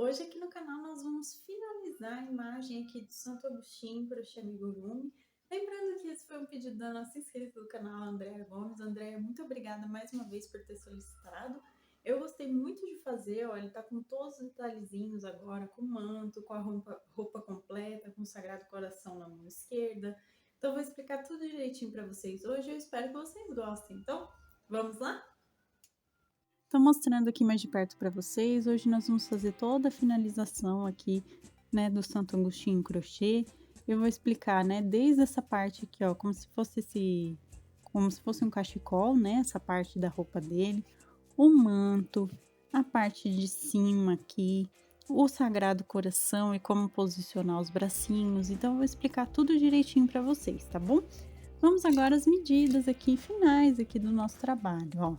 Hoje aqui no canal nós vamos finalizar a imagem aqui de Santo Agostinho Crochê Amigurumi. Lembrando que esse foi um pedido da nossa inscrita do canal, Andréa Gomes. Andréa, muito obrigada mais uma vez por ter solicitado. Eu gostei muito de fazer, olha, ele tá com todos os detalhezinhos agora, com o manto, com a roupa completa, com o Sagrado Coração na mão esquerda. Então eu vou explicar tudo direitinho para vocês hoje, eu espero que vocês gostem. Então, vamos lá? Tô mostrando aqui mais de perto para vocês. Hoje nós vamos fazer toda a finalização aqui, né, do Santo Agostinho Crochê. Eu vou explicar, né, desde essa parte aqui, ó, como se fosse um cachecol, né, essa parte da roupa dele, o manto, a parte de cima aqui, o Sagrado Coração e como posicionar os bracinhos. Então eu vou explicar tudo direitinho para vocês, tá bom? Vamos agora às medidas aqui finais aqui do nosso trabalho, ó.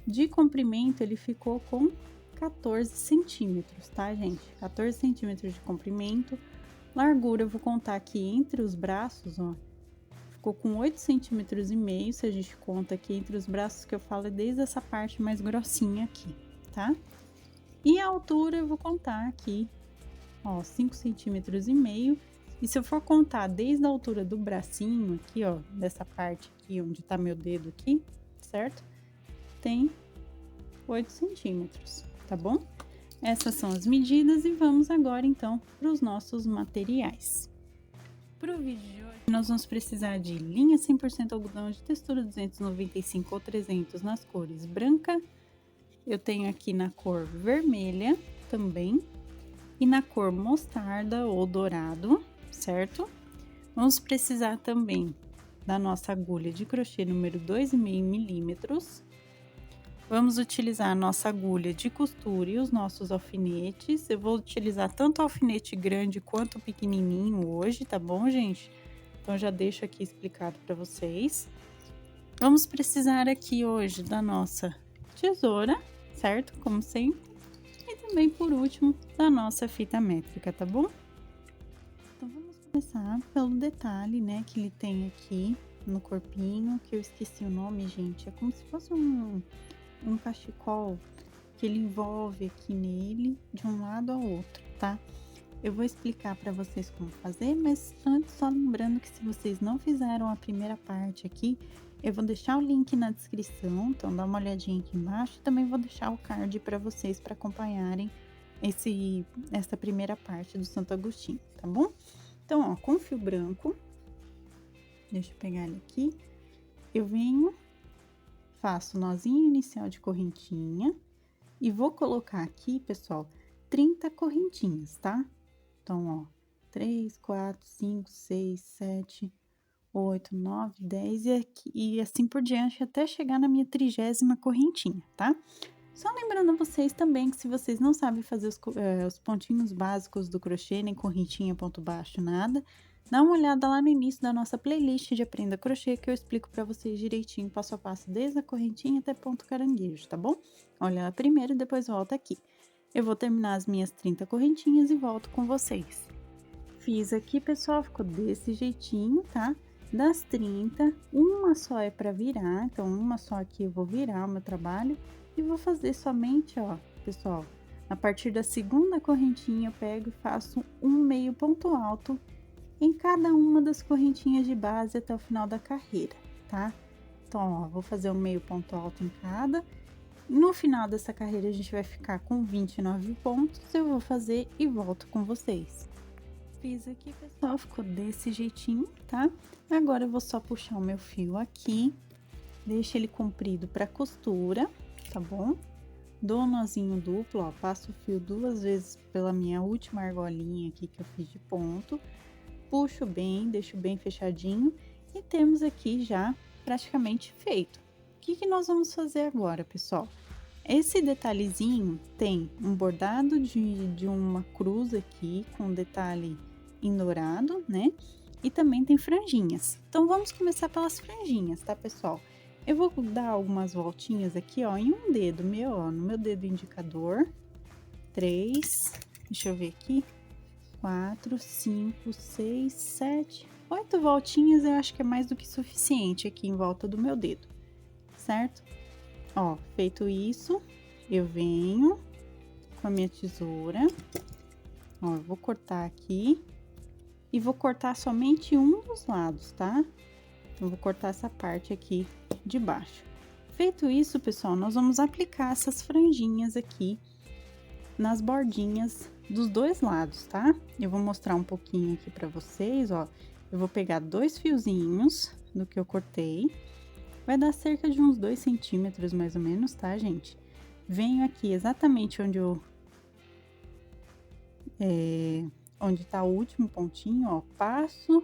De comprimento, ele ficou com 14 centímetros, tá, gente? 14 centímetros de comprimento. Largura, eu vou contar aqui entre os braços, ó. Ficou com 8 centímetros e meio, se a gente conta aqui entre os braços, que eu falo é desde essa parte mais grossinha aqui, tá? E a altura, eu vou contar aqui, ó, 5 centímetros e meio. E se eu for contar desde a altura do bracinho aqui, ó, dessa parte aqui, onde tá meu dedo aqui, certo? Tem 8 centímetros, tá bom? Essas são as medidas e vamos agora então para os nossos materiais. Para o vídeo de hoje, nós vamos precisar de linha 100% algodão de textura 295 ou 300 nas cores branca, eu tenho aqui na cor vermelha também, e na cor mostarda ou dourado, certo? Vamos precisar também da nossa agulha de crochê número 2,5 milímetros. Vamos utilizar a nossa agulha de costura e os nossos alfinetes. Eu vou utilizar tanto alfinete grande quanto pequenininho hoje, tá bom, gente? Então, já deixo aqui explicado para vocês. Vamos precisar aqui hoje da nossa tesoura, certo? Como sempre. E também, por último, da nossa fita métrica, tá bom? Então, vamos começar pelo detalhe, né, que ele tem aqui no corpinho, que eu esqueci o nome, gente. É como se fosse um cachecol que ele envolve aqui nele de um lado ao outro, tá? Eu vou explicar para vocês como fazer, mas antes só lembrando que se vocês não fizeram a primeira parte aqui, eu vou deixar o link na descrição, então dá uma olhadinha aqui embaixo, também vou deixar o card para vocês para acompanharem essa primeira parte do Santo Agostinho, tá bom? Então, ó, com fio branco, deixa eu pegar ele aqui, eu venho, faço nozinho inicial de correntinha e vou colocar aqui, pessoal, 30 correntinhas, tá? Então, ó, 3, 4, 5, 6, 7, 8, 9, 10 e assim por diante até chegar na minha 30ª correntinha, tá? Só lembrando a vocês também que se vocês não sabem fazer os pontinhos básicos do crochê, nem correntinha, ponto baixo, nada, dá uma olhada lá no início da nossa playlist de Aprenda Crochê, que eu explico para vocês direitinho, passo a passo, desde a correntinha até ponto caranguejo, tá bom? Olha lá primeiro e depois volta aqui. Eu vou terminar as minhas 30 correntinhas e volto com vocês. Fiz aqui, pessoal, ficou desse jeitinho, tá? Das 30, uma só é para virar, então uma só aqui eu vou virar o meu trabalho e vou fazer somente, ó, pessoal, a partir da segunda correntinha eu pego e faço um meio ponto alto em cada uma das correntinhas de base até o final da carreira, tá? Então, ó, vou fazer um meio ponto alto em cada. No final dessa carreira, a gente vai ficar com 29 pontos, eu vou fazer e volto com vocês. Fiz aqui, pessoal, ficou desse jeitinho, tá? Agora, eu vou só puxar o meu fio aqui, deixo ele comprido para costura, tá bom? Dou um nozinho duplo, ó, passo o fio 2 vezes pela minha última argolinha aqui que eu fiz de ponto, puxo bem, deixo bem fechadinho e temos aqui já praticamente feito. O que nós vamos fazer agora, pessoal? Esse detalhezinho tem um bordado de uma cruz aqui com detalhe em dourado, né? E também tem franjinhas. Então, vamos começar pelas franjinhas, tá, pessoal? Eu vou dar algumas voltinhas aqui, ó, em um dedo meu, ó, no meu dedo indicador. 3, deixa eu ver aqui. 4, 5, 6, 7, 8 voltinhas, eu acho que é mais do que suficiente aqui em volta do meu dedo, certo? Ó, feito isso, eu venho, com a minha tesoura. Ó, eu vou cortar aqui e vou cortar somente um dos lados, tá? Eu vou cortar essa parte aqui de baixo. Feito isso, pessoal, nós vamos aplicar essas franjinhas aqui nas bordinhas dos dois lados, tá? Eu vou mostrar um pouquinho aqui pra vocês, ó. Eu vou pegar 2 fiozinhos do que eu cortei. Vai dar cerca de uns 2 centímetros, mais ou menos, tá, gente? Venho aqui exatamente onde tá o último pontinho, ó. Passo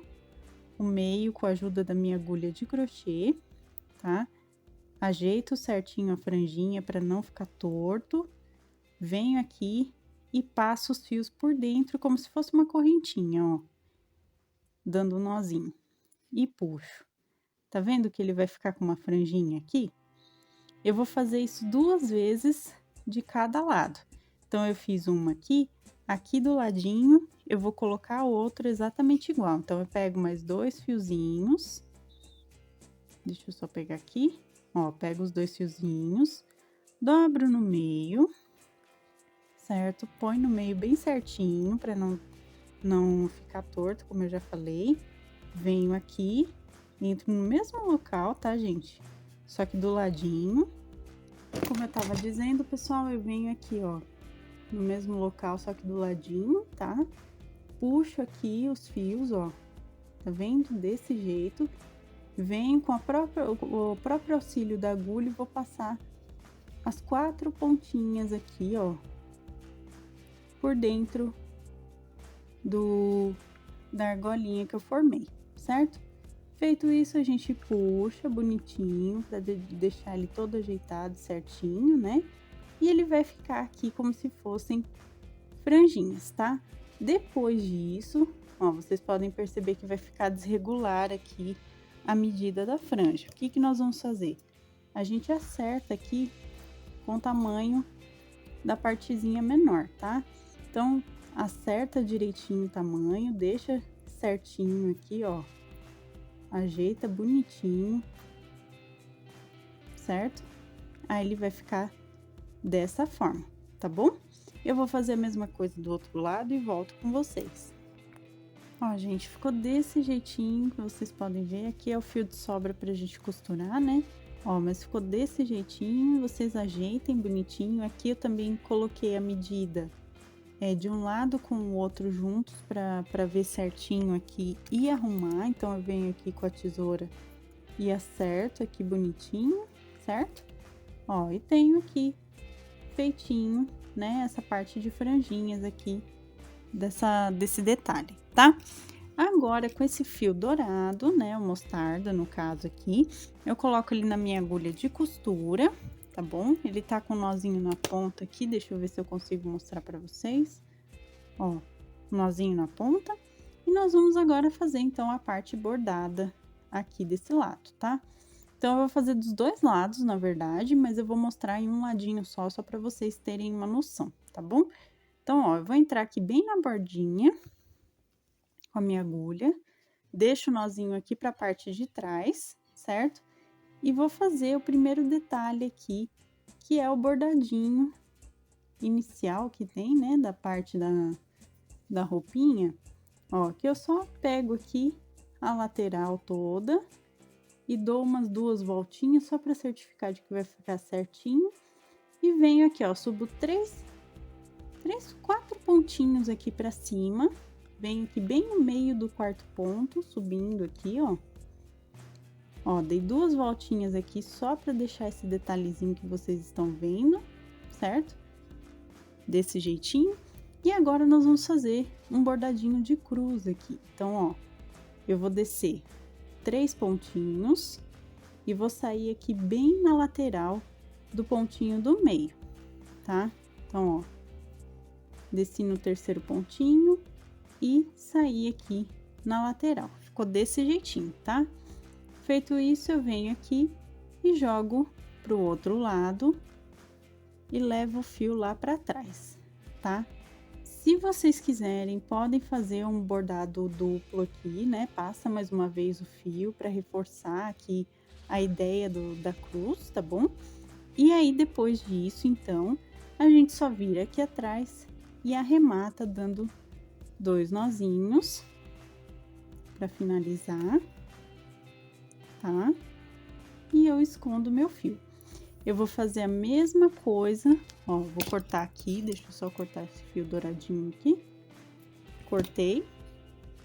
o meio com a ajuda da minha agulha de crochê, tá? Ajeito certinho a franjinha para não ficar torto. Venho aqui e passo os fios por dentro como se fosse uma correntinha, ó. Dando um nozinho. E puxo. Tá vendo que ele vai ficar com uma franjinha aqui? Eu vou fazer isso 2 vezes de cada lado. Então, eu fiz uma aqui do ladinho, eu vou colocar o outro exatamente igual. Então, eu pego mais 2 fiozinhos. Deixa eu só pegar aqui. Ó, pego os 2 fiozinhos, dobro no meio, certo? Põe no meio bem certinho, pra não ficar torto, como eu já falei. Venho aqui, entro no mesmo local, tá, gente? Só que do ladinho. Como eu tava dizendo, pessoal, eu venho aqui, ó, no mesmo local, só que do ladinho, tá? Puxo aqui os fios, ó, tá vendo? Desse jeito. Venho com o próprio auxílio da agulha e vou passar as 4 pontinhas aqui, ó, por dentro da argolinha que eu formei, certo? Feito isso, a gente puxa bonitinho pra deixar ele todo ajeitado certinho, né? E ele vai ficar aqui como se fossem franjinhas, tá? Depois disso, ó, vocês podem perceber que vai ficar desregular aqui a medida da franja. O que que nós vamos fazer? A gente acerta aqui com o tamanho da partezinha menor, tá? Então, acerta direitinho o tamanho, deixa certinho aqui, ó. Ajeita bonitinho, certo? Aí ele vai ficar dessa forma, tá bom? Eu vou fazer a mesma coisa do outro lado e volto com vocês. Ó, gente, ficou desse jeitinho que vocês podem ver. Aqui é o fio de sobra pra gente costurar, né? Ó, mas ficou desse jeitinho, vocês ajeitem bonitinho. Aqui eu também coloquei a medida de um lado com o outro juntos pra ver certinho aqui e arrumar. Então, eu venho aqui com a tesoura e acerto aqui bonitinho, certo? Ó, e tenho aqui feitinho, né, essa parte de franjinhas aqui desse detalhe, tá? Agora, com esse fio dourado, né, o mostarda, no caso aqui, eu coloco ele na minha agulha de costura, tá bom? Ele tá com um nozinho na ponta aqui, deixa eu ver se eu consigo mostrar pra vocês. Ó, nozinho na ponta. E nós vamos agora fazer, então, a parte bordada aqui desse lado, tá? Então, eu vou fazer dos dois lados, na verdade, mas eu vou mostrar em um ladinho só pra vocês terem uma noção, tá bom? Então, ó, eu vou entrar aqui bem na bordinha com a minha agulha, deixo o nozinho aqui pra parte de trás, certo? E vou fazer o primeiro detalhe aqui, que é o bordadinho inicial que tem, né, da parte da roupinha. Ó, que eu só pego aqui a lateral toda e dou umas 2 voltinhas só pra certificar de que vai ficar certinho. E venho aqui, ó, subo 4 pontinhos aqui pra cima. Venho aqui bem no meio do 4º ponto, subindo aqui, ó. Ó, dei 2 voltinhas aqui só pra deixar esse detalhezinho que vocês estão vendo, certo? Desse jeitinho. E agora, nós vamos fazer um bordadinho de cruz aqui. Então, ó, eu vou descer 3 pontinhos e vou sair aqui bem na lateral do pontinho do meio, tá? Então, ó, desci no 3º pontinho e saí aqui na lateral. Ficou desse jeitinho, tá? Feito isso, eu venho aqui e jogo pro outro lado e levo o fio lá pra trás, tá? Se vocês quiserem, podem fazer um bordado duplo aqui, né? Passa mais uma vez o fio para reforçar aqui a ideia da cruz, tá bom? E aí, depois disso, então, a gente só vira aqui atrás e arremata dando 2 nozinhos para finalizar, tá? E eu escondo meu fio. Eu vou fazer a mesma coisa, ó, vou cortar aqui, deixa eu só cortar esse fio douradinho aqui. Cortei,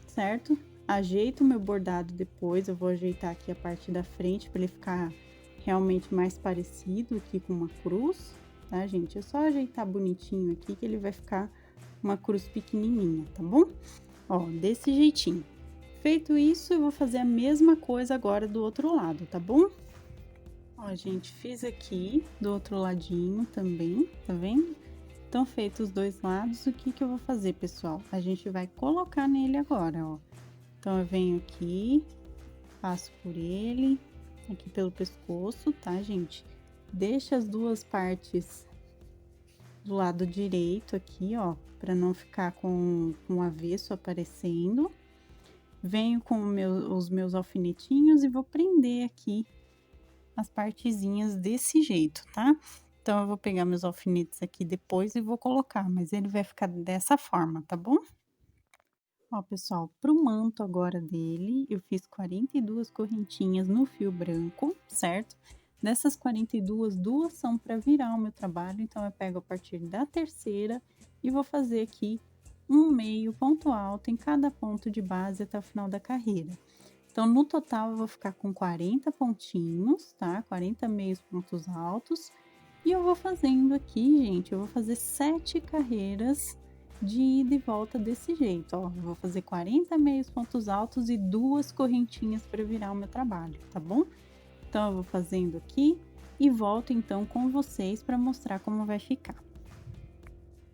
certo? Ajeito o meu bordado depois, eu vou ajeitar aqui a parte da frente para ele ficar realmente mais parecido aqui com uma cruz, tá, gente? É só ajeitar bonitinho aqui que ele vai ficar uma cruz pequenininha, tá bom? Ó, desse jeitinho. Feito isso, eu vou fazer a mesma coisa agora do outro lado, tá bom? Ó, gente, fiz aqui do outro ladinho também, tá vendo? Então, feitos os dois lados, o que que eu vou fazer, pessoal? A gente vai colocar nele agora, ó. Então, eu venho aqui, passo por ele, aqui pelo pescoço, tá, gente? Deixa as duas partes do lado direito aqui, ó, pra não ficar com o avesso aparecendo. Venho com os meus alfinetinhos e vou prender aqui as partezinhas desse jeito, tá? Então, eu vou pegar meus alfinetes aqui depois e vou colocar, mas ele vai ficar dessa forma, tá bom? Ó, pessoal, pro manto agora dele, eu fiz 42 correntinhas no fio branco, certo? Dessas 42, duas são para virar o meu trabalho, então eu pego a partir da terceira e vou fazer aqui um meio ponto alto em cada ponto de base até o final da carreira. Então, no total, eu vou ficar com 40 pontinhos, tá? 40 meios pontos altos. E eu vou fazendo aqui, gente, eu vou fazer 7 carreiras de ida e volta desse jeito, ó. Eu vou fazer 40 meios pontos altos e 2 correntinhas para virar o meu trabalho, tá bom? Então, eu vou fazendo aqui e volto então com vocês para mostrar como vai ficar.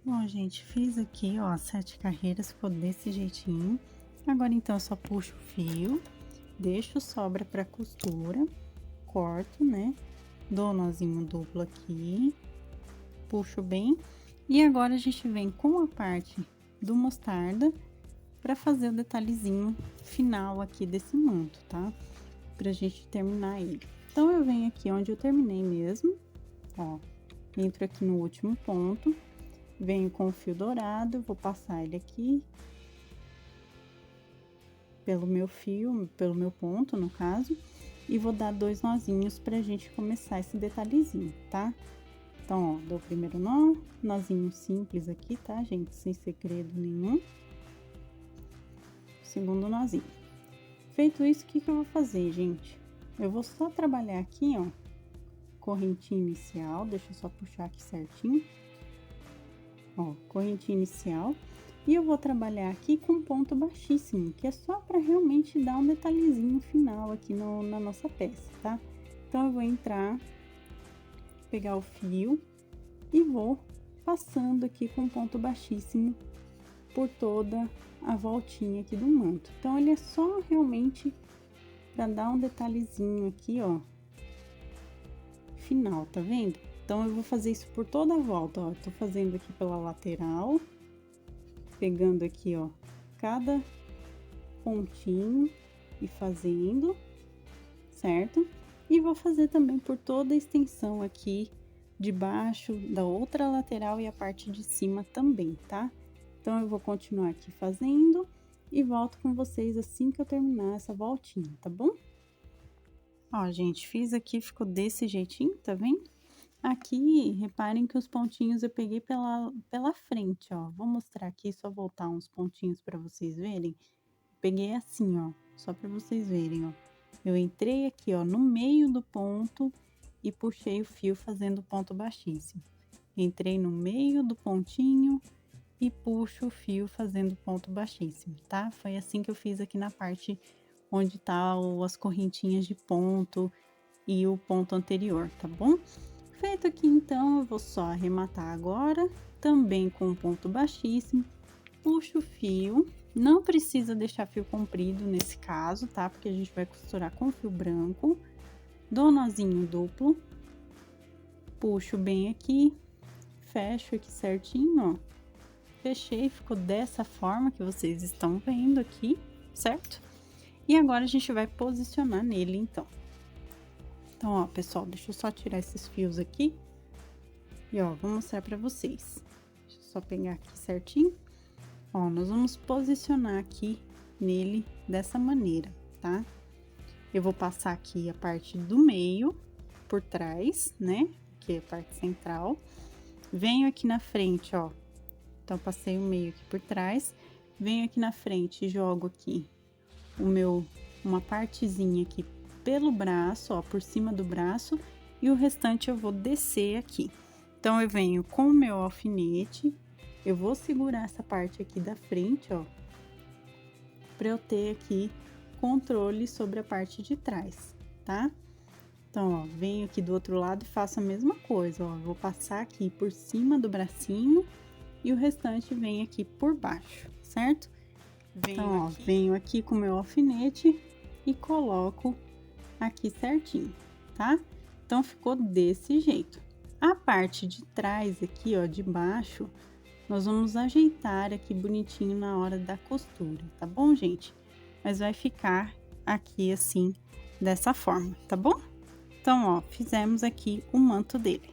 Bom, gente, fiz aqui, ó, 7 carreiras, ficou desse jeitinho. Agora, então, eu só puxo o fio, deixo sobra para costura, corto, né? Dou um nozinho duplo aqui, puxo bem. E agora, a gente vem com a parte do mostarda para fazer o detalhezinho final aqui desse manto, tá? Pra gente terminar ele. Então, eu venho aqui onde eu terminei mesmo, ó, entro aqui no último ponto, venho com o fio dourado, vou passar ele aqui pelo meu fio, pelo meu ponto, no caso, e vou dar 2 nozinhos pra gente começar esse detalhezinho, tá? Então, ó, dou o primeiro nó, nozinho simples aqui, tá, gente? Sem segredo nenhum. Segundo nozinho. Feito isso, o que que eu vou fazer, gente? Eu vou só trabalhar aqui, ó, correntinha inicial, deixa eu só puxar aqui certinho. Ó, correntinha inicial. E eu vou trabalhar aqui com ponto baixíssimo, que é só para realmente dar um detalhezinho final aqui na nossa peça, tá? Então, eu vou entrar, pegar o fio e vou passando aqui com ponto baixíssimo por toda a voltinha aqui do manto. Então, ele é só realmente para dar um detalhezinho aqui, ó, final, tá vendo? Então, eu vou fazer isso por toda a volta, ó. Tô fazendo aqui pela lateral, pegando aqui, ó, cada pontinho e fazendo, certo? E vou fazer também por toda a extensão aqui de baixo, da outra lateral e a parte de cima também, tá? Então, eu vou continuar aqui fazendo e volto com vocês assim que eu terminar essa voltinha, tá bom? Ó, gente, fiz aqui, ficou desse jeitinho, tá vendo? Aqui, reparem que os pontinhos eu peguei pela frente, ó. Vou mostrar aqui, só voltar uns pontinhos para vocês verem. Peguei assim, ó, só para vocês verem, ó. Eu entrei aqui, ó, no meio do ponto e puxei o fio fazendo ponto baixíssimo. Entrei no meio do pontinho e puxo o fio fazendo ponto baixíssimo, tá? Foi assim que eu fiz aqui na parte onde tá as correntinhas de ponto e o ponto anterior, tá bom? Feito aqui, então, eu vou só arrematar agora, também com um ponto baixíssimo, puxo o fio, não precisa deixar fio comprido nesse caso, tá? Porque a gente vai costurar com fio branco, dou nozinho duplo, puxo bem aqui, fecho aqui certinho, ó, fechei, ficou dessa forma que vocês estão vendo aqui, certo? E agora a gente vai posicionar nele, então. Então, ó, pessoal, deixa eu só tirar esses fios aqui, E ó, vou mostrar pra vocês. Deixa eu só pegar aqui certinho. Ó, nós vamos posicionar aqui nele dessa maneira, tá? Eu vou passar aqui a parte do meio por trás, né? Que é a parte central. Venho aqui na frente, ó. Então, passei o meio aqui por trás. Venho aqui na frente e jogo aqui uma partezinha aqui pelo braço, ó, por cima do braço. E o restante eu vou descer aqui. Então, eu venho com o meu alfinete, eu vou segurar essa parte aqui da frente, ó, pra eu ter aqui controle sobre a parte de trás, tá? Então, ó, venho aqui do outro lado e faço a mesma coisa, ó, vou passar aqui por cima do bracinho e o restante vem aqui por baixo, certo? Então, ó, venho aqui com o meu alfinete e coloco aqui certinho, tá? Então, ficou desse jeito. A parte de trás aqui, ó, de baixo, nós vamos ajeitar aqui bonitinho na hora da costura, tá bom, gente? Mas vai ficar aqui assim, dessa forma, tá bom? Então, ó, fizemos aqui o manto dele.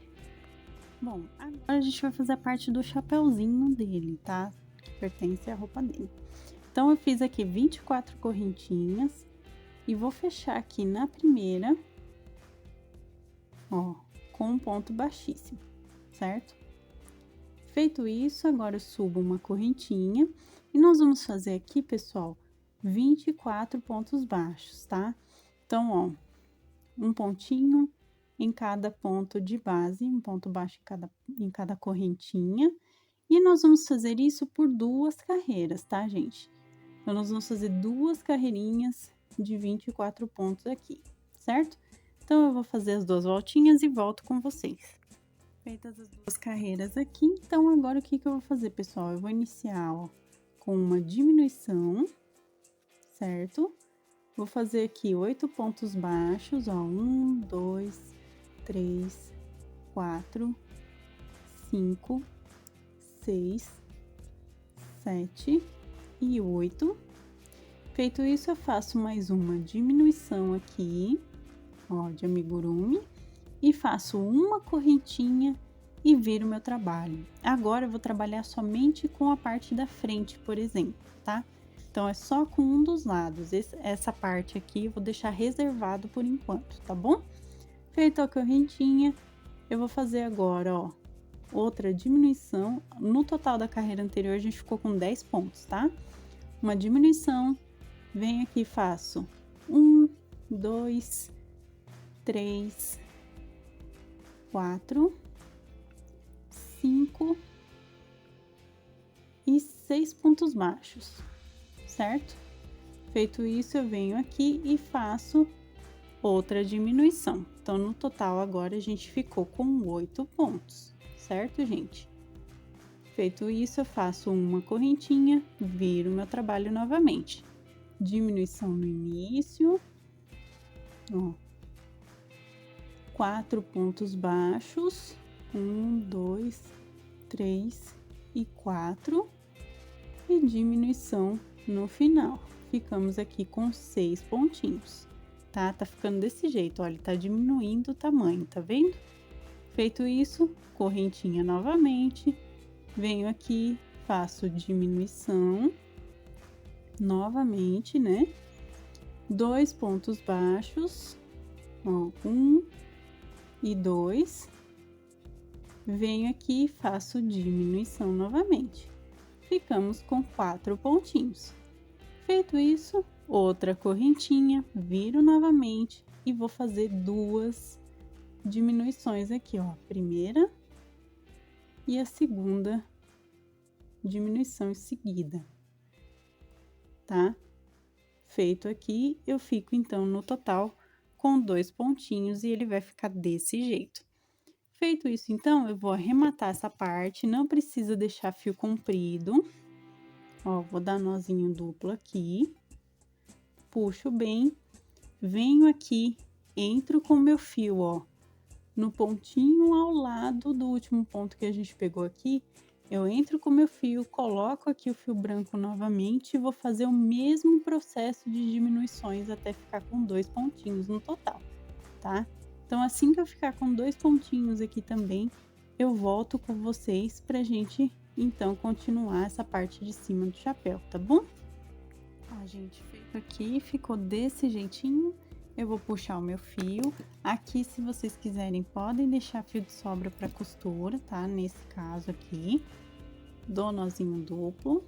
Bom, agora a gente vai fazer a parte do chapeuzinho dele, tá? Que pertence à roupa dele. Então, eu fiz aqui 24 correntinhas e vou fechar aqui na primeira, ó, com um ponto baixíssimo, certo? Feito isso, agora eu subo uma correntinha e nós vamos fazer aqui, pessoal, 24 pontos baixos, tá? Então, ó, um pontinho em cada ponto de base, um ponto baixo em cada correntinha. E nós vamos fazer isso por 2 carreiras, tá, gente? Então, nós vamos fazer 2 carreirinhas de 24 pontos aqui, certo? Então, eu vou fazer as 2 voltinhas e volto com vocês. Feitas as 2 carreiras aqui, então, agora o que eu vou fazer, pessoal? Eu vou iniciar, ó, com uma diminuição, certo? Vou fazer aqui 8 pontos baixos, ó, 1, 2, 3, 4, 5, 6, 7 e 8. Feito isso, eu faço mais uma diminuição aqui, ó, de amigurumi, e faço uma correntinha e viro meu trabalho. Agora, eu vou trabalhar somente com a parte da frente, por exemplo, tá? Então, é só com um dos lados. Essa parte aqui eu vou deixar reservado por enquanto, tá bom? Feita a correntinha, eu vou fazer agora, ó, outra diminuição. No total da carreira anterior, a gente ficou com 10 pontos, tá? Uma diminuição, venho aqui e faço 1, 2, 3, 4, 5 e 6 pontos baixos, certo? Feito isso, eu venho aqui e faço outra diminuição. Então, no total, agora a gente ficou com 8 pontos, certo, gente? Feito isso, eu faço uma correntinha, viro meu trabalho novamente. Diminuição no início, ó, 4 pontos baixos, 1, 2, 3 e 4, e diminuição no final. Ficamos aqui com 6 pontinhos, tá? Tá ficando desse jeito, olha, tá diminuindo o tamanho, tá vendo? Feito isso, correntinha novamente, venho aqui, faço diminuição novamente, né? 2 pontos baixos, ó, 1 e 2, venho aqui e faço diminuição novamente. Ficamos com 4 pontinhos. Feito isso, outra correntinha, viro novamente e vou fazer 2 diminuições aqui, ó, a primeira e a segunda diminuição em seguida, tá? Feito aqui, eu fico então no total com 2 pontinhos e ele vai ficar desse jeito. Feito isso, então, eu vou arrematar essa parte, não precisa deixar fio comprido. Ó, vou dar nozinho duplo aqui, puxo bem, venho aqui, entro com o meu fio, ó, no pontinho ao lado do último ponto que a gente pegou aqui, eu entro com o meu fio, coloco aqui o fio branco novamente e vou fazer o mesmo processo de diminuições até ficar com 2 pontinhos no total, tá? Então, assim que eu ficar com 2 pontinhos aqui também, eu volto com vocês pra gente, então, continuar essa parte de cima do chapéu, tá bom? Ó, gente, feito aqui, ficou desse jeitinho. Eu vou puxar o meu fio. Aqui, se vocês quiserem, podem deixar fio de sobra pra costura, tá? Nesse caso aqui, dou nozinho duplo.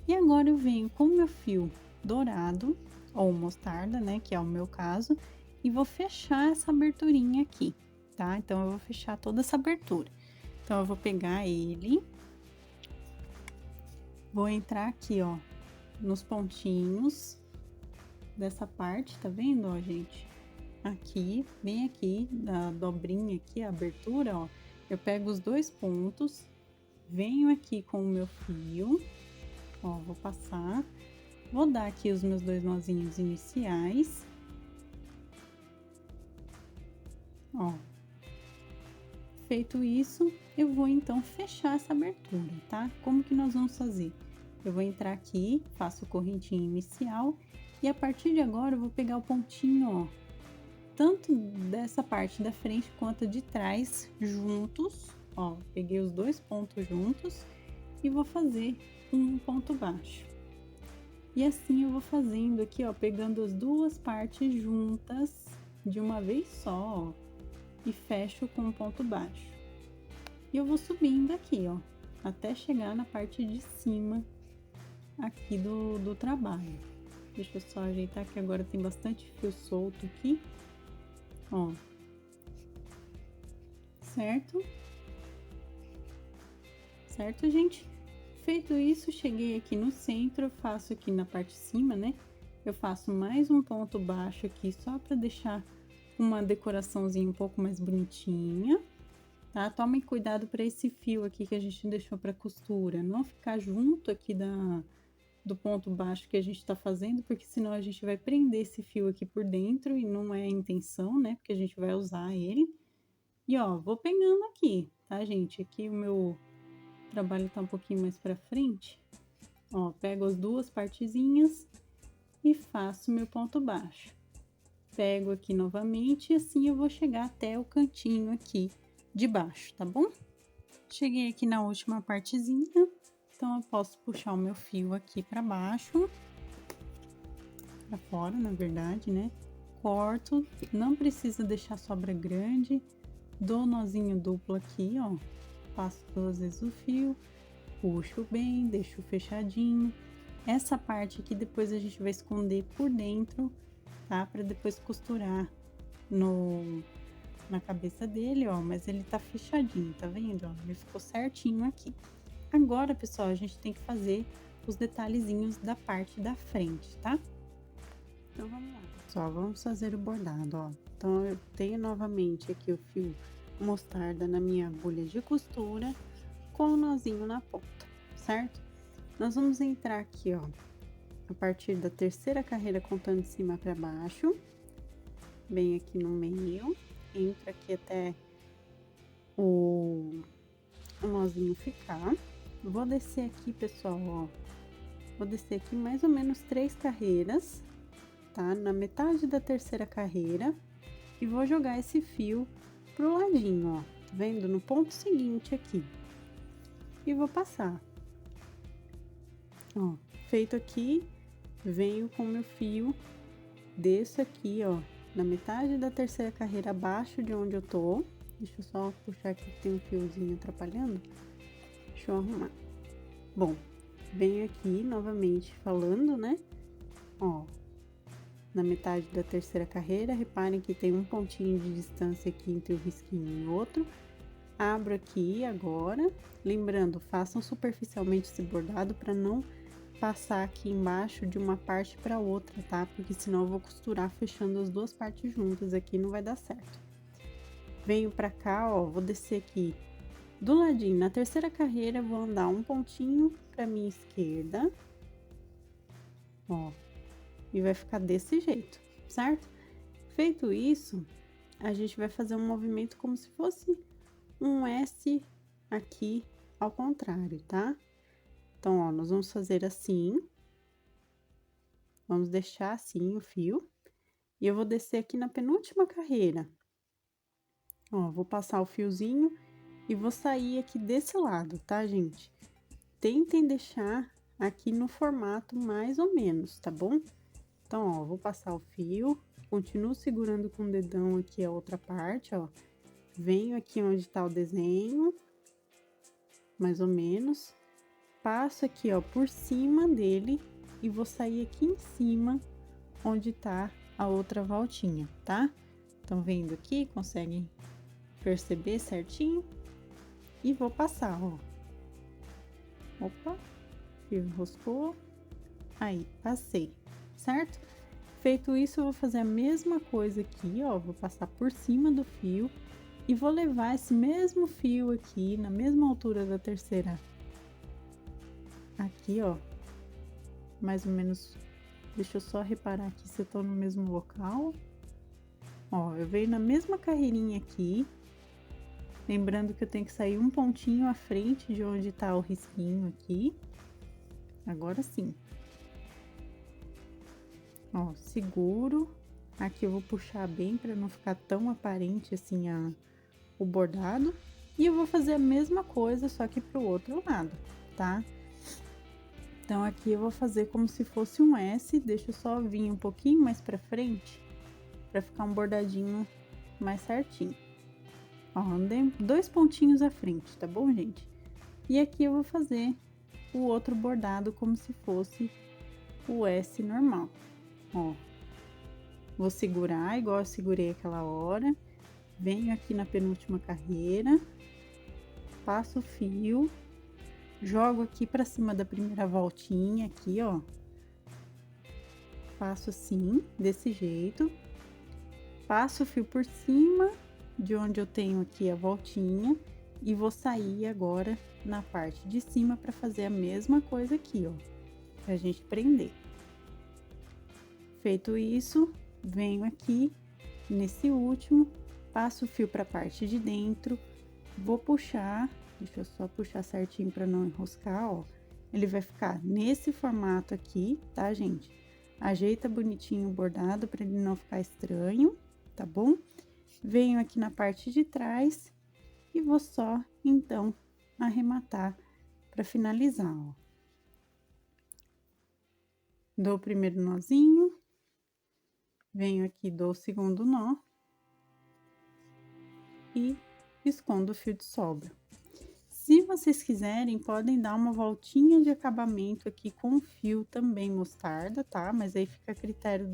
E agora eu venho com o meu fio dourado, ou mostarda, né, que é o meu caso, e vou fechar essa aberturinha aqui, tá? Então, eu vou fechar toda essa abertura. Então, eu vou pegar ele, vou entrar aqui, ó, nos pontinhos dessa parte, tá vendo, ó, gente? Aqui, bem aqui, da dobrinha aqui, a abertura, ó, eu pego os dois pontos, venho aqui com o meu fio, ó, vou passar, vou dar aqui os meus dois nozinhos iniciais, ó. Feito isso, eu vou então fechar essa abertura, tá? Como que nós vamos fazer? Eu vou entrar aqui, faço o correntinho inicial e a partir de agora eu vou pegar o pontinho, ó, tanto dessa parte da frente quanto de trás juntos, ó, peguei os dois pontos juntos e vou fazer um ponto baixo. E assim eu vou fazendo aqui, ó, pegando as duas partes juntas de uma vez só, ó, e fecho com um ponto baixo. E eu vou subindo aqui, ó, até chegar na parte de cima aqui do trabalho. Deixa eu só ajeitar que agora tem bastante fio solto aqui, ó. Certo? Certo, gente? Feito isso, cheguei aqui no centro, eu faço aqui na parte de cima, né? Eu faço mais um ponto baixo aqui, só para deixar uma decoraçãozinha um pouco mais bonitinha, tá? Tomem cuidado para esse fio aqui que a gente deixou para costura, não ficar junto aqui do ponto baixo que a gente tá fazendo, porque senão a gente vai prender esse fio aqui por dentro e não é a intenção, né? Porque a gente vai usar ele. E ó, vou pegando aqui, tá, gente? Aqui o meu trabalho tá um pouquinho mais pra frente. Ó, pego as duas partezinhas e faço meu ponto baixo. Pego aqui novamente e assim eu vou chegar até o cantinho aqui de baixo, tá bom? Cheguei aqui na última partezinha, então eu posso puxar o meu fio aqui pra baixo, pra fora, na verdade, né? Corto, não precisa deixar sobra grande, dou nozinho duplo aqui, ó, passo duas vezes o fio, puxo bem, deixo fechadinho. Essa parte aqui depois a gente vai esconder por dentro, tá? Pra depois costurar na cabeça dele, ó, mas ele tá fechadinho, tá vendo? Ó, ele ficou certinho aqui. Agora, pessoal, a gente tem que fazer os detalhezinhos da parte da frente, tá? Então, vamos lá. Pessoal, vamos fazer o bordado, ó. Então, eu tenho novamente aqui o fio mostarda na minha agulha de costura com o nozinho na ponta, certo? Nós vamos entrar aqui, ó, a partir da terceira carreira contando de cima para baixo, bem aqui no meio, entra aqui até o nozinho ficar. Vou descer aqui, pessoal, ó, vou descer aqui mais ou menos 3 carreiras, tá? Na metade da terceira carreira e vou jogar esse fio pro ladinho, ó, tá vendo? No ponto seguinte aqui. E vou passar. Ó, feito aqui, venho com meu fio, desço aqui, ó, na metade da terceira carreira abaixo de onde eu tô. Deixa eu só puxar aqui que tem um fiozinho atrapalhando. Deixa eu arrumar. Bom, venho aqui novamente falando, né? Ó, na metade da terceira carreira, reparem que tem um pontinho de distância aqui entre o risquinho e o outro. Abro aqui agora, lembrando, façam superficialmente esse bordado para não passar aqui embaixo de uma parte para outra, tá? Porque senão eu vou costurar fechando as duas partes juntas aqui, não vai dar certo. Venho pra cá, ó, vou descer aqui do ladinho. Na terceira carreira, vou andar um pontinho pra minha esquerda, ó, e vai ficar desse jeito, certo? Feito isso, a gente vai fazer um movimento como se fosse um S aqui ao contrário, tá? Então, ó, nós vamos fazer assim, vamos deixar assim o fio, e eu vou descer aqui na penúltima carreira. Ó, vou passar o fiozinho e vou sair aqui desse lado, tá, gente? Tentem deixar aqui no formato mais ou menos, tá bom? Então, ó, vou passar o fio, continuo segurando com o dedão aqui a outra parte, ó. Venho aqui onde tá o desenho, mais ou menos. Passo aqui, ó, por cima dele e vou sair aqui em cima, onde tá a outra voltinha, tá? Estão vendo aqui? Conseguem perceber certinho? E vou passar, ó. Opa, fio enroscou. Aí, passei, certo? Feito isso, eu vou fazer a mesma coisa aqui, ó. Vou passar por cima do fio e vou levar esse mesmo fio aqui, na mesma altura da terceira. Aqui, ó. Mais ou menos. Deixa eu só reparar aqui se eu tô no mesmo local. Ó, eu venho na mesma carreirinha aqui. Lembrando que eu tenho que sair um pontinho à frente de onde tá o risquinho aqui. Agora sim. Ó, seguro. Aqui eu vou puxar bem para não ficar tão aparente assim o bordado. E eu vou fazer a mesma coisa, só que pro outro lado, tá? Então, aqui eu vou fazer como se fosse um S. Deixa eu só vir um pouquinho mais pra frente, para ficar um bordadinho mais certinho. Ó, andei 2 pontinhos à frente, tá bom, gente? E aqui eu vou fazer o outro bordado como se fosse o S normal. Ó, vou segurar igual eu segurei aquela hora. Venho aqui na penúltima carreira, passo o fio, jogo aqui pra cima da primeira voltinha aqui, ó. Faço assim, desse jeito. Passo o fio por cima de onde eu tenho aqui a voltinha e vou sair agora na parte de cima para fazer a mesma coisa aqui, ó, pra gente prender. Feito isso, venho aqui nesse último, passo o fio para a parte de dentro, vou puxar, deixa eu só puxar certinho para não enroscar, ó. Ele vai ficar nesse formato aqui, tá, gente? Ajeita bonitinho o bordado para ele não ficar estranho, tá bom? Venho aqui na parte de trás e vou só, então, arrematar para finalizar, ó. Dou o primeiro nozinho, venho aqui, dou o segundo nó e escondo o fio de sobra. Se vocês quiserem, podem dar uma voltinha de acabamento aqui com fio também mostarda, tá? Mas aí fica a critério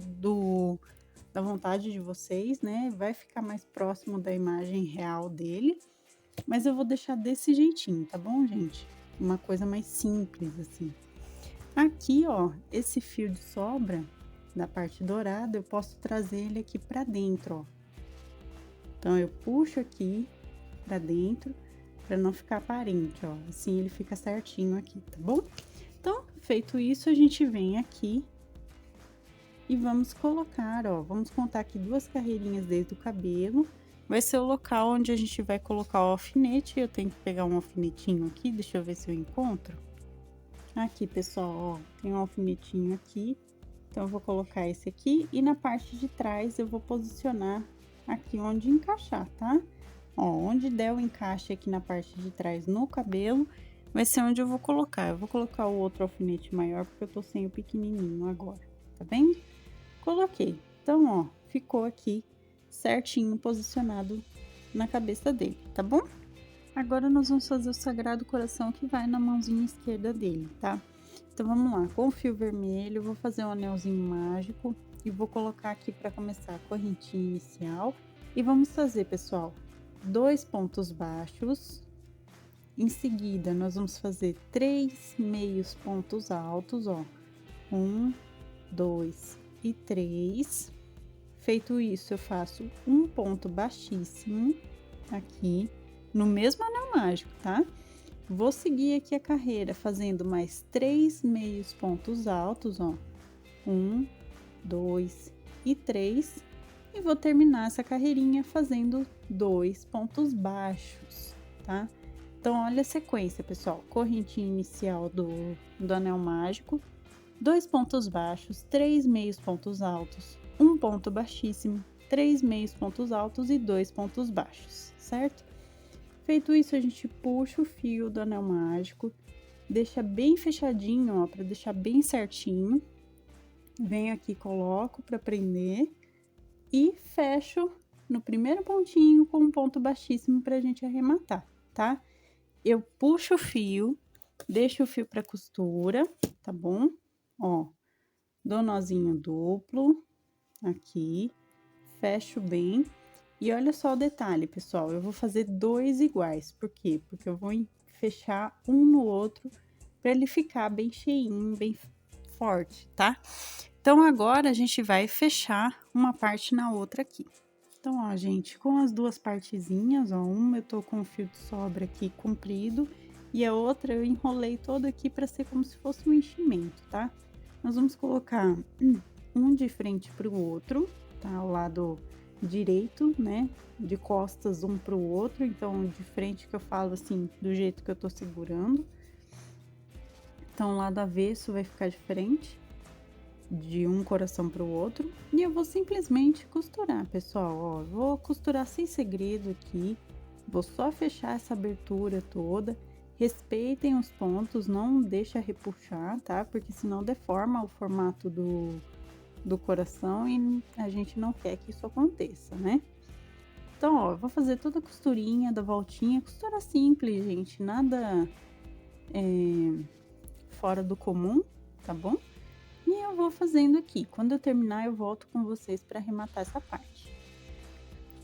da vontade de vocês, né? Vai ficar mais próximo da imagem real dele. Mas eu vou deixar desse jeitinho, tá bom, gente? Uma coisa mais simples, assim. Aqui, ó, esse fio de sobra da parte dourada, eu posso trazer ele aqui pra dentro, ó. Então, eu puxo aqui pra dentro, pra não ficar aparente, ó. Assim, ele fica certinho aqui, tá bom? Então, feito isso, a gente vem aqui e vamos colocar, ó, vamos contar aqui 2 carreirinhas desde o cabelo. Vai ser o local onde a gente vai colocar o alfinete. Eu tenho que pegar um alfinetinho aqui, deixa eu ver se eu encontro. Aqui, pessoal, ó, tem um alfinetinho aqui. Então, eu vou colocar esse aqui e na parte de trás eu vou posicionar aqui onde encaixar, tá? Ó, onde der o encaixe aqui na parte de trás no cabelo, vai ser onde eu vou colocar. Eu vou colocar o outro alfinete maior, porque eu tô sem o pequenininho agora, tá bem? Coloquei. Então, ó, ficou aqui certinho posicionado na cabeça dele, tá bom? Agora, nós vamos fazer o Sagrado Coração que vai na mãozinha esquerda dele, tá? Então, vamos lá. Com o fio vermelho, eu vou fazer um anelzinho mágico e vou colocar aqui para começar a correntinha inicial. E vamos fazer, pessoal, 2 pontos baixos. Em seguida, nós vamos fazer 3 meios pontos altos, ó. 1, 2 e 3. Feito isso, eu faço um ponto baixíssimo aqui no mesmo anel mágico, tá? Vou seguir aqui a carreira fazendo mais 3 meios pontos altos, ó. 1, 2 e 3. E vou terminar essa carreirinha fazendo 2 pontos baixos, tá? Então, olha a sequência, pessoal. Correntinha inicial do anel mágico, 2 pontos baixos, 3 meios pontos altos, 1 ponto baixíssimo, 3 meios pontos altos e 2 pontos baixos, certo? Feito isso, a gente puxa o fio do anel mágico, deixa bem fechadinho, ó, pra deixar bem certinho. Venho aqui, coloco pra prender e fecho no primeiro pontinho com um ponto baixíssimo pra gente arrematar, tá? Eu puxo o fio, deixo o fio pra costura, tá bom? Ó, dou nozinho duplo aqui, fecho bem. E olha só o detalhe, pessoal, eu vou fazer 2 iguais. Por quê? Porque eu vou fechar um no outro para ele ficar bem cheinho, bem forte, tá? Então, agora a gente vai fechar uma parte na outra aqui. Então, ó, gente, com as duas partezinhas, ó, uma eu tô com o fio de sobra aqui comprido e a outra eu enrolei todo aqui para ser como se fosse um enchimento, tá? Nós vamos colocar um de frente pro outro, tá? Ao lado direito, né? De costas um pro outro, então de frente que eu falo assim, do jeito que eu tô segurando. Então, o lado avesso vai ficar diferente, de um coração pro outro. E eu vou simplesmente costurar, pessoal, ó, vou costurar sem segredo aqui. Vou só fechar essa abertura toda. Respeitem os pontos, não deixa repuxar, tá? Porque senão deforma o formato do coração e a gente não quer que isso aconteça, né? Então, ó, eu vou fazer toda a costurinha da voltinha, costura simples, gente, nada fora do comum, tá bom? E eu vou fazendo aqui. Quando eu terminar, eu volto com vocês para arrematar essa parte.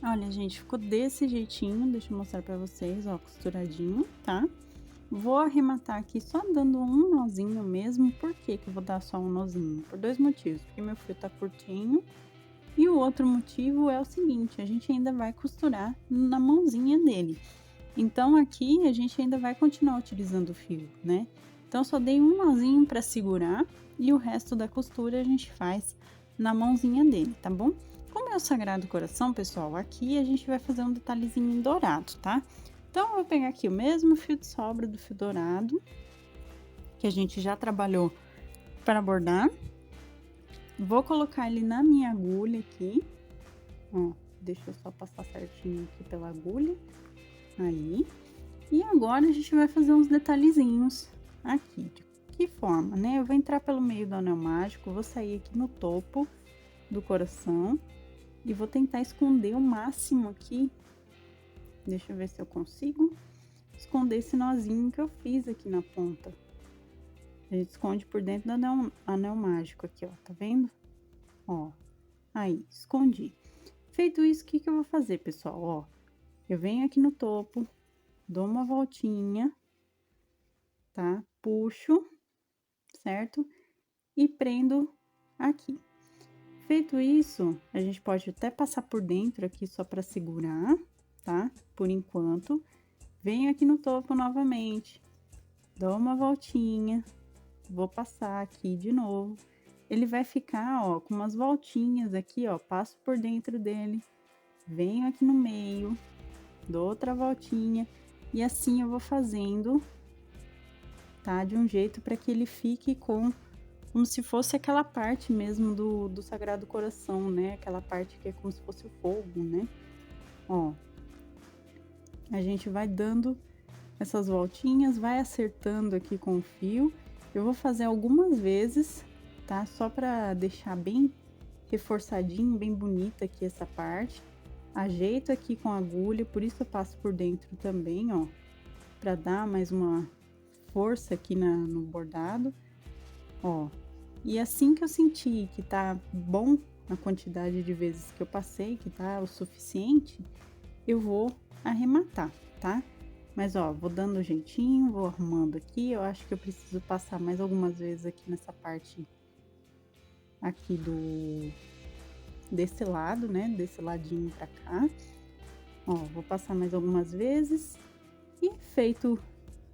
Olha, gente, ficou desse jeitinho, deixa eu mostrar para vocês, ó, costuradinho, tá? Vou arrematar aqui só dando um nozinho mesmo. Por que que eu vou dar só um nozinho? Por 2 motivos. Porque meu fio tá curtinho. E o outro motivo é o seguinte, a gente ainda vai costurar na mãozinha dele. Então, aqui a gente ainda vai continuar utilizando o fio, né? Então, só dei um nozinho para segurar e o resto da costura a gente faz na mãozinha dele, tá bom? Como é o Sagrado Coração, pessoal, aqui a gente vai fazer um detalhezinho em dourado, tá? Então, eu vou pegar aqui o mesmo fio de sobra do fio dourado, que a gente já trabalhou para bordar. Vou colocar ele na minha agulha aqui, ó, deixa eu só passar certinho aqui pela agulha, aí. E agora a gente vai fazer uns detalhezinhos aqui, de que forma, né? Eu vou entrar pelo meio do anel mágico, vou sair aqui no topo do coração e vou tentar esconder o máximo aqui. Deixa eu ver se eu consigo esconder esse nozinho que eu fiz aqui na ponta. A gente esconde por dentro do anel mágico aqui, ó, tá vendo? Ó, aí, escondi. Feito isso, o que que eu vou fazer, pessoal? Ó, eu venho aqui no topo, dou uma voltinha, tá? Puxo, certo? E prendo aqui. Feito isso, a gente pode até passar por dentro aqui só para segurar, tá? Por enquanto. Venho aqui no topo novamente, dou uma voltinha, vou passar aqui de novo. Ele vai ficar, ó, com umas voltinhas aqui, ó, passo por dentro dele, venho aqui no meio, dou outra voltinha e assim eu vou fazendo, tá? De um jeito para que ele fique como se fosse aquela parte mesmo do Sagrado Coração, né? Aquela parte que é como se fosse o fogo, né? Ó, a gente vai dando essas voltinhas, vai acertando aqui com o fio. Eu vou fazer algumas vezes, tá? Só para deixar bem reforçadinho, bem bonita aqui essa parte. Ajeito aqui com a agulha, por isso eu passo por dentro também, ó. Para dar mais uma força aqui no bordado, ó. E assim que eu sentir que tá bom a quantidade de vezes que eu passei, que tá o suficiente, eu vou arrematar, tá? Mas, ó, vou dando um jeitinho, vou arrumando aqui. Eu acho que eu preciso passar mais algumas vezes aqui nessa parte aqui desse lado, né? Desse ladinho pra cá. Ó, vou passar mais algumas vezes. E feito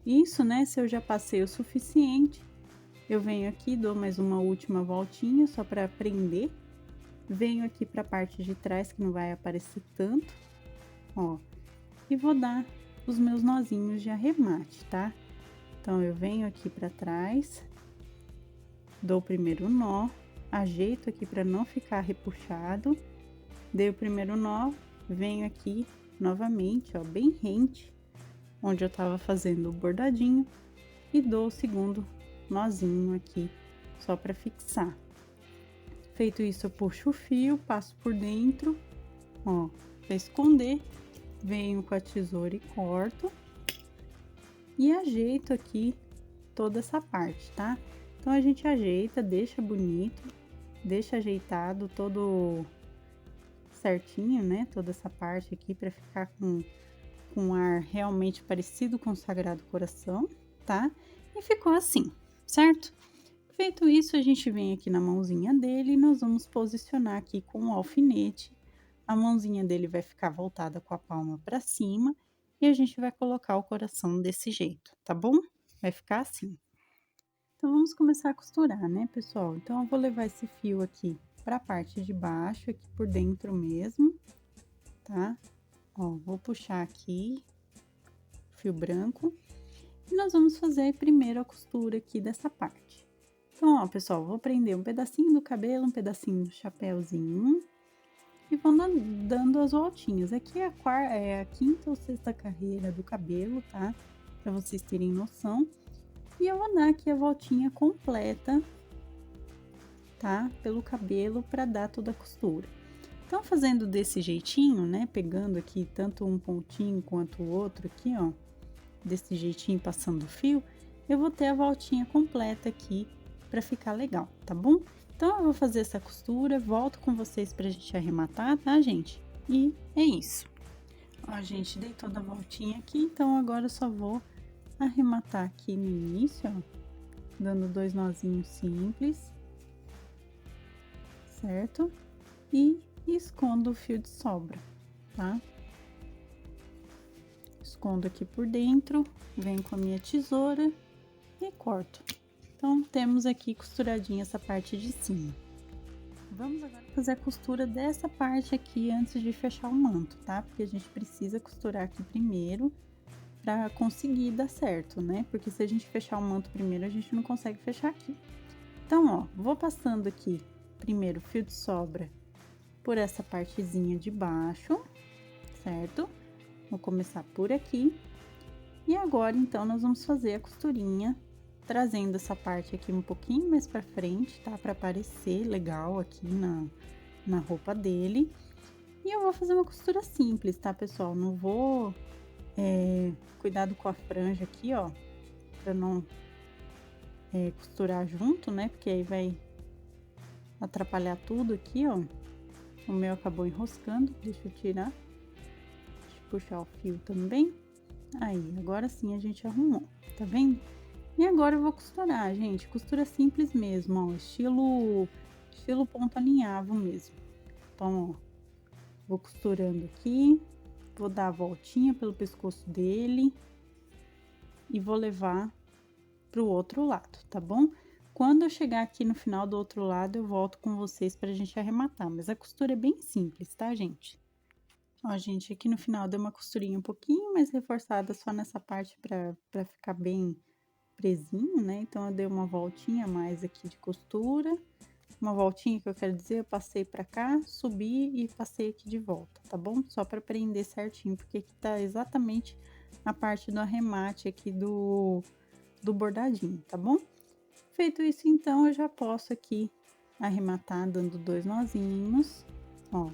isso, né? Se eu já passei o suficiente, eu venho aqui, dou mais uma última voltinha só pra prender. Venho aqui pra parte de trás, que não vai aparecer tanto, ó. E vou dar os meus nozinhos de arremate, tá? Então, eu venho aqui pra trás, dou o primeiro nó, ajeito aqui pra não ficar repuxado, dei o primeiro nó, venho aqui novamente, ó, bem rente, onde eu tava fazendo o bordadinho e dou o segundo nozinho aqui, só para fixar. Feito isso, eu puxo o fio, passo por dentro, ó, para esconder, venho com a tesoura e corto e ajeito aqui toda essa parte, tá? Então a gente ajeita, deixa bonito, deixa ajeitado todo certinho, né? Toda essa parte aqui para ficar com um ar realmente parecido com o Sagrado Coração, tá? E ficou assim, certo? Feito isso, a gente vem aqui na mãozinha dele e nós vamos posicionar aqui com o alfinete. A mãozinha dele vai ficar voltada com a palma para cima e a gente vai colocar o coração desse jeito, tá bom? Vai ficar assim. Então, vamos começar a costurar, né, pessoal? Então, eu vou levar esse fio aqui para a parte de baixo, aqui por dentro mesmo, tá? Ó, vou puxar aqui, fio branco, e nós vamos fazer primeiro a costura aqui dessa parte. Então, ó, pessoal, vou prender um pedacinho do cabelo, um pedacinho do chapéuzinho, e vou dando as voltinhas. Aqui é a quinta ou sexta carreira do cabelo, tá? Pra vocês terem noção. E eu vou dar aqui a voltinha completa, tá? Pelo cabelo, pra dar toda a costura. Então, fazendo desse jeitinho, né? Pegando aqui tanto um pontinho quanto o outro aqui, ó. Desse jeitinho, passando o fio, eu vou ter a voltinha completa aqui pra ficar legal, tá bom? Então, eu vou fazer essa costura, volto com vocês pra gente arrematar, tá, gente? E é isso. Ó, gente, dei toda a voltinha aqui, então agora eu só vou arrematar aqui no início, ó, dando 2 nozinhos simples, certo? E escondo o fio de sobra, tá? Escondo aqui por dentro, venho com a minha tesoura e corto. Então, temos aqui costuradinha essa parte de cima. Vamos agora fazer a costura dessa parte aqui antes de fechar o manto, tá? Porque a gente precisa costurar aqui primeiro para conseguir dar certo, né? Porque se a gente fechar o manto primeiro, a gente não consegue fechar aqui. Então, ó, vou passando aqui primeiro fio de sobra por essa partezinha de baixo, certo? Vou começar por aqui. E agora, então, nós vamos fazer a costurinha, trazendo essa parte aqui um pouquinho mais pra frente, tá? Pra aparecer legal aqui na roupa dele. E eu vou fazer uma costura simples, tá, pessoal? Não vou... cuidado com a franja aqui, ó, pra não costurar junto, né? Porque aí vai atrapalhar tudo aqui, ó. O meu acabou enroscando, deixa eu tirar. Deixa eu puxar o fio também. Aí, agora sim a gente arrumou, tá vendo? E agora eu vou costurar, gente, costura simples mesmo, ó, estilo ponto alinhavo mesmo. Então, ó, vou costurando aqui, vou dar a voltinha pelo pescoço dele e vou levar pro outro lado, tá bom? Quando eu chegar aqui no final do outro lado, eu volto com vocês pra gente arrematar, mas a costura é bem simples, tá, gente? Ó, gente, aqui no final deu uma costurinha um pouquinho mais reforçada só nessa parte pra ficar bem presinho, né? Então, eu dei uma voltinha a mais aqui de costura. Uma voltinha que eu quero dizer, eu passei pra cá, subi e passei aqui de volta, tá bom? Só pra prender certinho, porque aqui tá exatamente a parte do arremate aqui do bordadinho, tá bom? Feito isso, então, eu já posso aqui arrematar dando 2 nozinhos, ó.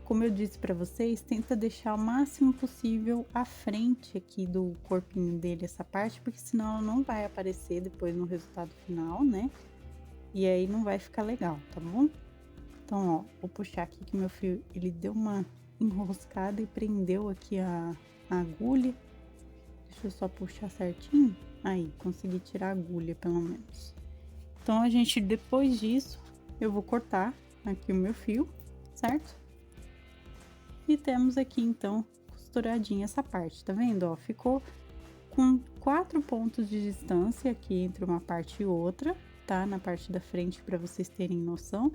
Como eu disse pra vocês, tenta deixar o máximo possível à frente aqui do corpinho dele essa parte, porque senão ela não vai aparecer depois no resultado final, né? E aí não vai ficar legal, tá bom? Então, ó, vou puxar aqui que meu fio, ele deu uma enroscada e prendeu aqui a agulha. Deixa eu só puxar certinho. Aí, consegui tirar a agulha, pelo menos. Então, a gente, depois disso, eu vou cortar aqui o meu fio, certo? E temos aqui, então, costuradinha essa parte, tá vendo, ó? Ficou com 4 pontos de distância aqui entre uma parte e outra, tá? Na parte da frente, pra vocês terem noção.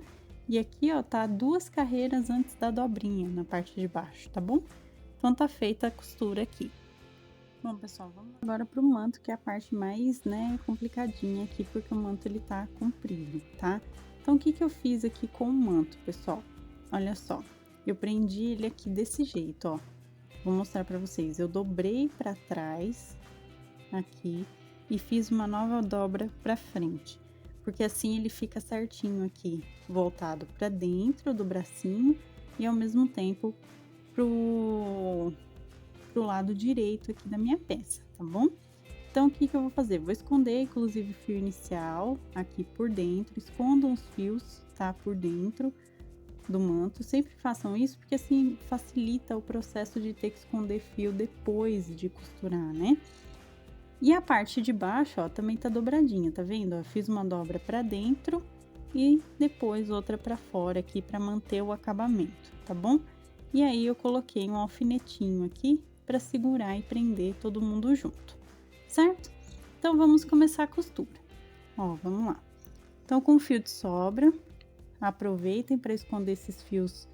E aqui, ó, tá 2 carreiras antes da dobrinha, na parte de baixo, tá bom? Então, tá feita a costura aqui. Bom, pessoal, vamos agora pro manto, que é a parte mais, né, complicadinha aqui, porque o manto, ele tá comprido, tá? Então, o que que eu fiz aqui com o manto, pessoal? Olha só, eu prendi ele aqui desse jeito, ó. vou mostrar pra vocês. Eu dobrei pra trás aqui e fiz uma nova dobra pra frente, porque assim ele fica certinho aqui, voltado pra dentro do bracinho e ao mesmo tempo pro lado direito aqui da minha peça, tá bom? Então, o que que eu vou fazer? Vou esconder, inclusive, o fio inicial aqui por dentro, escondam os fios, tá? Por dentro do manto. Sempre façam isso, porque assim facilita o processo de ter que esconder fio depois de costurar, né? E a parte de baixo, ó, também tá dobradinha, tá vendo? Ó, fiz uma dobra pra dentro e depois outra pra fora aqui pra manter o acabamento, tá bom? E aí eu coloquei um alfinetinho aqui pra segurar e prender todo mundo junto, certo? Então vamos começar a costura. Ó, vamos lá. Então com fio de sobra, aproveitem para esconder esses fios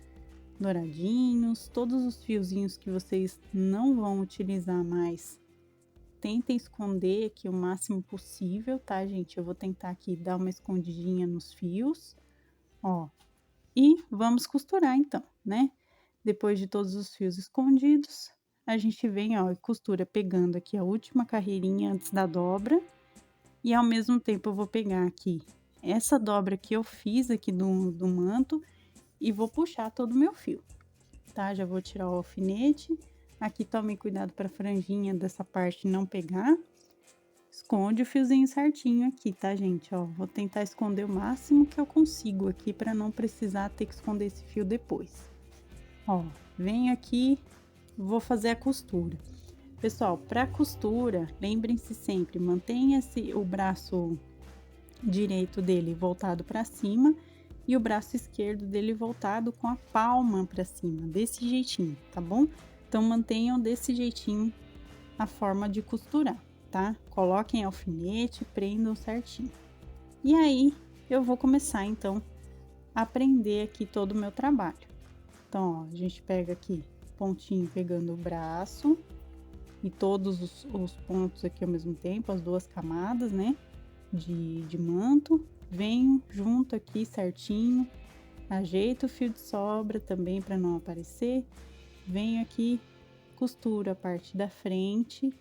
douradinhos, todos os fiozinhos que vocês não vão utilizar mais. Tentem esconder aqui o máximo possível, tá, gente? Eu vou tentar aqui dar uma escondidinha nos fios, ó. E vamos costurar então, né? Depois de todos os fios escondidos, a gente vem, ó, e costura pegando aqui a última carreirinha antes da dobra. E ao mesmo tempo eu vou pegar aqui essa dobra que eu fiz aqui do manto e vou puxar todo o meu fio, tá? Já vou tirar o alfinete. Aqui tomem cuidado para a franjinha dessa parte não pegar. Esconde o fiozinho certinho aqui, tá, gente? Ó, vou tentar esconder o máximo que eu consigo aqui para não precisar ter que esconder esse fio depois. Ó, venho aqui, vou fazer a costura. Pessoal, para costura, lembrem-se sempre, mantenha o braço direito dele voltado para cima e o braço esquerdo dele voltado com a palma para cima, desse jeitinho, tá bom? Então, mantenham desse jeitinho a forma de costurar, tá? Coloquem alfinete, prendam certinho. E aí, eu vou começar, então, a prender aqui todo o meu trabalho. Então, ó, a gente pega aqui, pontinho pegando o braço e todos os pontos aqui ao mesmo tempo, as duas camadas, né? De manto, venho junto aqui certinho, ajeito o fio de sobra também para não aparecer, venho aqui, costuro a parte da frente,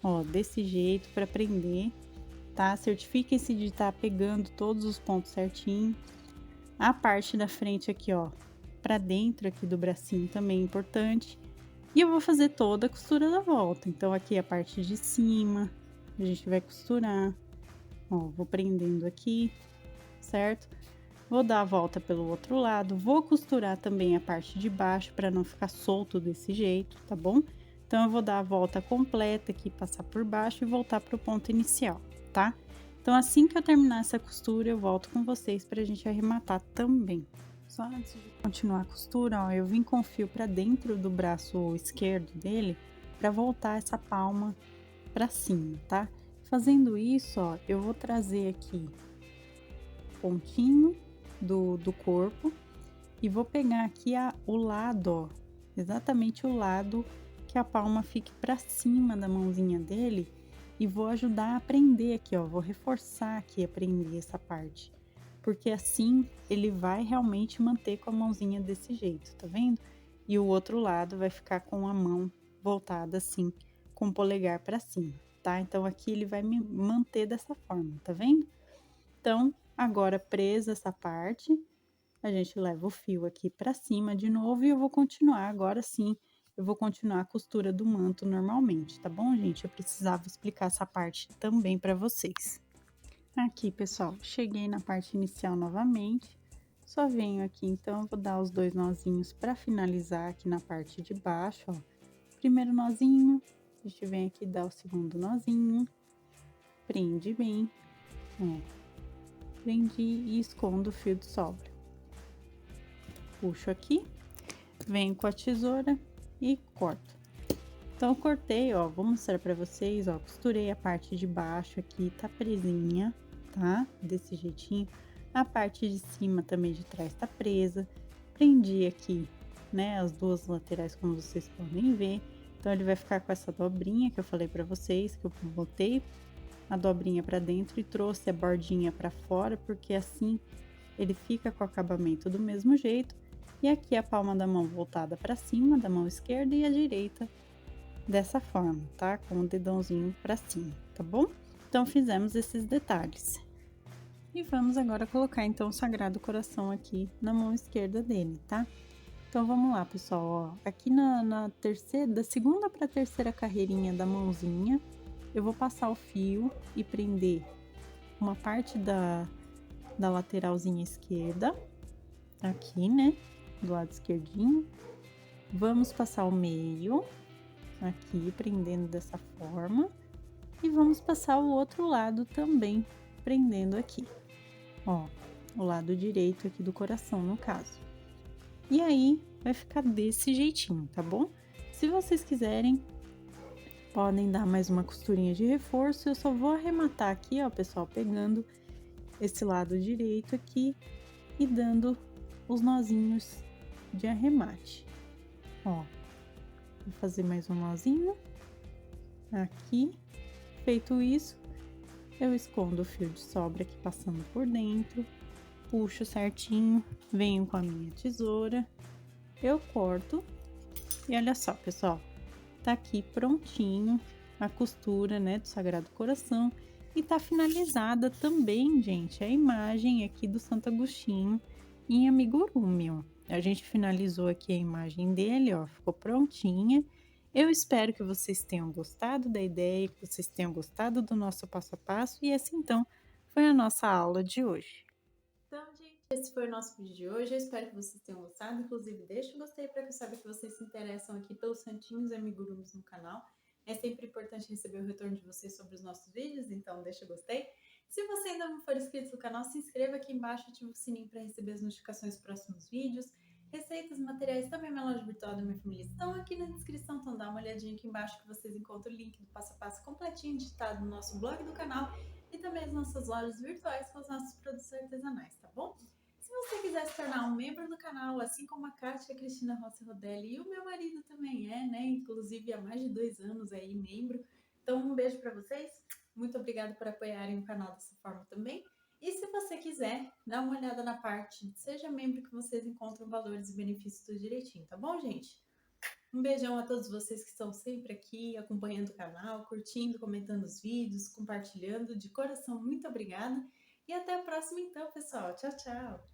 ó, desse jeito para prender, tá? Certifiquem-se de estar pegando todos os pontos certinho. A parte da frente aqui, ó, para dentro aqui do bracinho também é importante. E eu vou fazer toda a costura da volta, então aqui a parte de cima, a gente vai costurar. Ó, vou prendendo aqui, certo? Vou dar a volta pelo outro lado, vou costurar também a parte de baixo para não ficar solto desse jeito, tá bom? Então, eu vou dar a volta completa aqui, passar por baixo e voltar pro ponto inicial, tá? Então, assim que eu terminar essa costura, eu volto com vocês pra gente arrematar também. Só antes de continuar a costura, ó, eu vim com o fio pra dentro do braço esquerdo dele pra voltar essa palma pra cima, tá? Fazendo isso, ó, eu vou trazer aqui pontinho do corpo e vou pegar aqui o lado, ó, exatamente o lado que a palma fique para cima da mãozinha dele e vou ajudar a prender aqui, ó, vou reforçar aqui a prender essa parte, porque assim ele vai realmente manter com a mãozinha desse jeito, tá vendo? E o outro lado vai ficar com a mão voltada assim, com o polegar para cima. Tá? Então, aqui ele vai me manter dessa forma, tá vendo? Então, agora presa essa parte, a gente leva o fio aqui pra cima de novo e eu vou continuar, agora sim, eu vou continuar a costura do manto normalmente, tá bom, gente? Eu precisava explicar essa parte também pra vocês. Aqui, pessoal, cheguei na parte inicial novamente, só venho aqui, então, eu vou dar os 2 nozinhos pra finalizar aqui na parte de baixo, ó. Primeiro nozinho, a gente vem aqui dar o segundo nozinho, prende bem, ó, prendi e escondo o fio de sobra. Puxo aqui, venho com a tesoura e corto. Então, eu cortei, ó, vou mostrar pra vocês, ó, costurei a parte de baixo aqui, tá presinha, tá? Desse jeitinho. A parte de cima também de trás tá presa. Prendi aqui, né, as duas laterais, como vocês podem ver. Então, ele vai ficar com essa dobrinha que eu falei pra vocês, que eu botei a dobrinha pra dentro e trouxe a bordinha pra fora, porque assim ele fica com o acabamento do mesmo jeito E aqui a palma da mão voltada para cima, da mão esquerda e a direita, dessa forma, tá? Com o dedãozinho para cima, tá bom? Então, fizemos esses detalhes. E vamos agora colocar, então, o Sagrado Coração aqui na mão esquerda dele, tá? Então, vamos lá, pessoal, ó. Aqui na terceira, da segunda para a terceira carreirinha da mãozinha, eu vou passar o fio e prender uma parte da lateralzinha esquerda, aqui, né? Do lado esquerdinho. Vamos passar o meio, aqui, prendendo dessa forma. E vamos passar o outro lado também, prendendo aqui. Ó, o lado direito aqui do coração, no caso. E aí, vai ficar desse jeitinho, tá bom? Se vocês quiserem, podem dar mais uma costurinha de reforço. Eu só vou arrematar aqui, ó, pessoal, pegando esse lado direito aqui e dando os nozinhos de arremate. Ó, vou fazer mais um nozinho aqui. Feito isso, eu escondo o fio de sobra aqui passando por dentro, puxo certinho, venho com a minha tesoura, eu corto e olha só, pessoal, tá aqui prontinho a costura, né, do Sagrado Coração e tá finalizada também, gente, a imagem aqui do Santo Agostinho em amigurumi, ó. A gente finalizou aqui a imagem dele, ó, ficou prontinha. Eu espero que vocês tenham gostado da ideia, que vocês tenham gostado do nosso passo a passo, e essa então foi a nossa aula de hoje. Então, gente, esse foi o nosso vídeo de hoje. Eu espero que vocês tenham gostado. Inclusive, deixa o gostei para que eu saiba que vocês se interessam aqui pelos santinhos e amigurumis no canal. É sempre importante receber o retorno de vocês sobre os nossos vídeos, então deixa o gostei. Se você ainda não for inscrito no canal, se inscreva aqui embaixo e ative o sininho para receber as notificações dos próximos vídeos. Receitas, materiais, também minha loja virtual da minha família estão aqui na descrição, então dá uma olhadinha aqui embaixo que vocês encontram o link do passo a passo completinho digitado no nosso blog do canal e também as nossas lojas virtuais com os nossos produtos artesanais, tá bom? Se você quiser se tornar um membro do canal, assim como a Kátia, a Cristina Rossi Rodelli e o meu marido também é, né? Inclusive há mais de 2 anos aí membro. Então um beijo para vocês, muito obrigada por apoiarem o canal dessa forma também. E se você quiser, dá uma olhada na parte de Seja Membro que vocês encontram valores e benefícios tudo direitinho, tá bom, gente? Um beijão a todos vocês que estão sempre aqui, acompanhando o canal, curtindo, comentando os vídeos, compartilhando. De coração, muito obrigada. E até a próxima então, pessoal. Tchau, tchau!